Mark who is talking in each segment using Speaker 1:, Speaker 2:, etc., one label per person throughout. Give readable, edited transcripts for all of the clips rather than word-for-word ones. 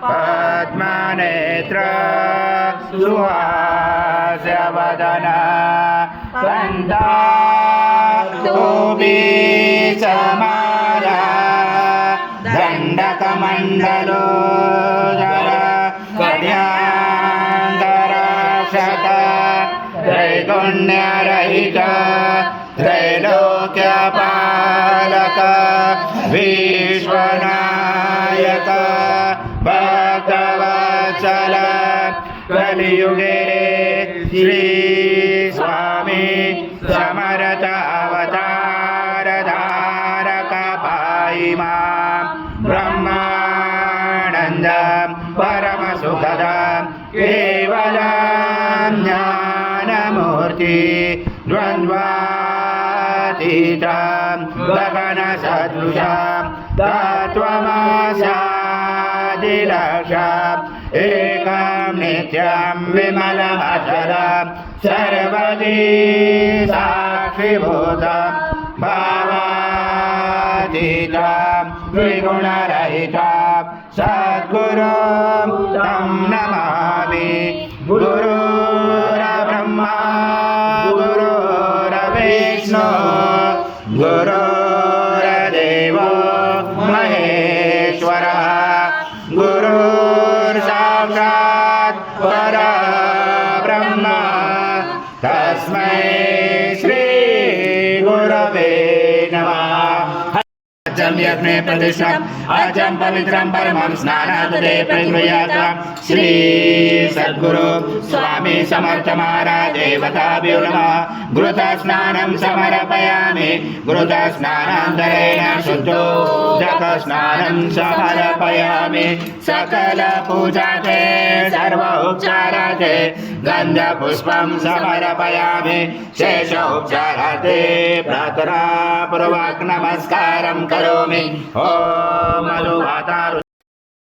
Speaker 1: पद्मनेत्र सुहास्य वदन कंदास्तुभिसमाला दण्डकमण्डलोदर कन्यान्तराशत त्रैगुण्यरहित त्रैलोक्यपालक विश्वनायक भक्तवत्सल कलियुगे श्री स्वामी समर्थ अवतार धारक पाहि मां ब्रह्मानंद परम सुखद केवल ज्ञानमूर्ति द्वन्द्वातीतं गगन सदृशं तत्त्वमस्यादिलक्ष्यम् एकं नित्यं विमलमचलं सर्वदी साक्षिभूतं भावातीतं त्रिगुणरहितं सद्गुरुं तं नमामि। गुरुर्ब्रह्मा गुरुर्विष्णु गुरुर्देवो महेश्वरः गुरुर्साक्षात् परब्रह्म तस्मै श्री गुरवे नमः। अजं यज्ञे प्रतिष्ठम् अजं पवित्रं परमं स्नानादे प्रज्वल्यात् श्री सद्गुरु स्वामी समर्थ महाराज देवताभ्यो नमः। घृतस्नानं समर्पयामि घृतस्नानान्तरेण शुद्धोदकस्नानं समर्पयामि। सकल पूजाते सर्व उपचाराते गन्धपुष्पं समर्पयामि। शेष उपचाराते प्रार्थना पूर्वक नमस्कारं करोमि। ओम मधुवातारु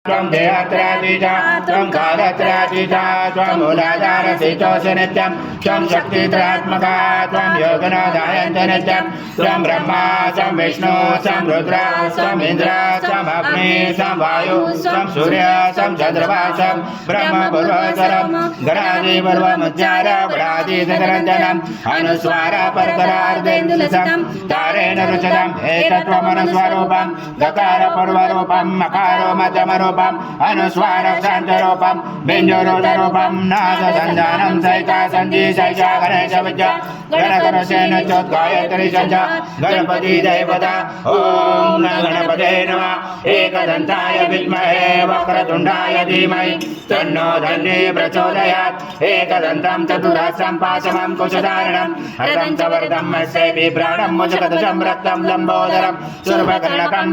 Speaker 1: त्वं देहत्रातीता त्वं कालत्रातीता त्वं मूलाधारस्थितोऽसि नित्यं त्वं शक्तित्रात्मका त्वं योगनादायन्त नित्यं त्वं ब्रह्मा त्वं विष्णु त्वं रुद्र त्वं इन्द्र त्वं अग्नि त्वं वायु त्वं सूर्य त्वं चन्द्रमा त्वं ब्रह्म पूर्वोत्तरं गणादिपूर्वमुच्चार वरादितरञ्जनम् अनुस्वार परतरार्धेन्दुलसतं तारेण रुचितम् एतत्त्वमनुस्वरूपं गकार पूर्वरूपं मकारो मध्यमरूपं अनुस्वार शान्तरूपं बिञ्जोरुदरूपं नादसञ्जानं सैका सन्धि सैका गणेश विद्या गणगणसेन चोद्गायत्री सञ्जा गणपति देवता। ॐ गणपते नमः। एकदन्ताय विद्महे वक्रतुण्डाय धीमहि तन्नो धन्ये प्रचोदयात्। एकदन्तं चतुर्हस्तं पाशमं कुशधारणं हरं च वरदं मत्स्ये बिभ्राणं मुजगदशं रक्तं लम्बोदरं सुरभकर्णकं